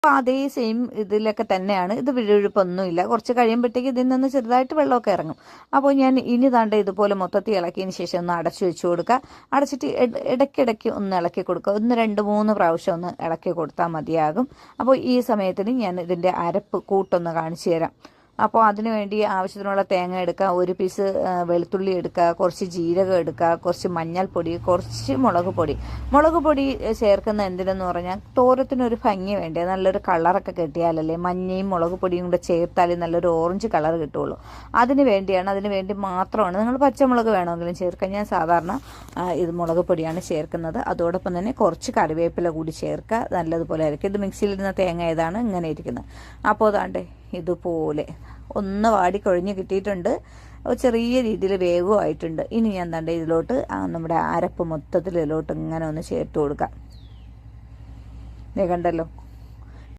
അപ്പോൾ അതേ സെയിം ഇതിലൊക്കെ തന്നെയാണ്. ഇത് വിഴുവിഴുപ്പൊന്നുമില്ല. കുറച്ച് കഴിയുമ്പോഴത്തേക്ക് ഇതിൽ നിന്ന് ചെറുതായിട്ട് വെള്ളമൊക്കെ ഇറങ്ങും. അപ്പോൾ ഞാൻ ഇനി താണ്ട് ഇതുപോലെ മൊത്തത്തിൽ ഇളക്കിയതിന് ശേഷം ഒന്ന് അടച്ചു വെച്ച് കൊടുക്കുക. അടച്ചിട്ട് ഇടയ്ക്കിടയ്ക്ക് ഒന്ന് ഇളക്കി കൊടുക്കുക. 1 2 3 പ്രാവശ്യം ഒന്ന് ഇളക്കി കൊടുത്താൽ മതിയാകും. അപ്പോൾ ഈ സമയത്തിന് ഞാൻ ഇതിൻ്റെ അരപ്പ് കൂട്ടൊന്ന് കാണിച്ചു തരാം. അപ്പോൾ അതിന് വേണ്ടി ആവശ്യത്തിനുള്ള തേങ്ങ എടുക്കുക, 1 പീസ് വെളുത്തുള്ളി എടുക്കുക, കുറച്ച് ജീരകം എടുക്കുക, കുറച്ച് മഞ്ഞൾപ്പൊടി, കുറച്ച് മുളക് പൊടി ചേർക്കുന്ന എന്തിനെന്ന് പറഞ്ഞാൽ തോരത്തിനൊരു ഭംഗി വേണ്ടേ, നല്ലൊരു കളറൊക്കെ കിട്ടിയാലല്ലേ മഞ്ഞയും മുളക് പൊടിയും കൂടെ ചേർത്താലേ നല്ലൊരു ഓറഞ്ച് കളർ കിട്ടുള്ളൂ. അതിന് വേണ്ടി മാത്രമാണ്. നിങ്ങൾ പച്ചമുളക് വേണമെങ്കിലും ചേർക്കാം. ഞാൻ സാധാരണ ഇത് മുളക് പൊടിയാണ് ചേർക്കുന്നത്. അതോടൊപ്പം തന്നെ കുറച്ച് കറിവേപ്പില കൂടി ചേർക്കുക. നല്ലതുപോലെ അരക്കുക. ഇത് മിക്സിയിലിടുന്ന തേങ്ങ ഏതാണ് ഇങ്ങനെ ഇരിക്കുന്നത്. അപ്പോൾ അതാണ്ട് ഇതുപോലെ ഒന്ന് വാടിക്കൊഴിഞ്ഞ് കിട്ടിയിട്ടുണ്ട്. ചെറിയ രീതിയിൽ വേവുമായിട്ടുണ്ട്. ഇനി ഞാൻ എന്താണ്ട് ഇതിലോട്ട് നമ്മുടെ അരപ്പ് മൊത്തത്തിൽ ഇതിലോട്ട് ഇങ്ങനെ ഒന്ന് ചേർത്ത് കൊടുക്കാം. കണ്ടല്ലോ,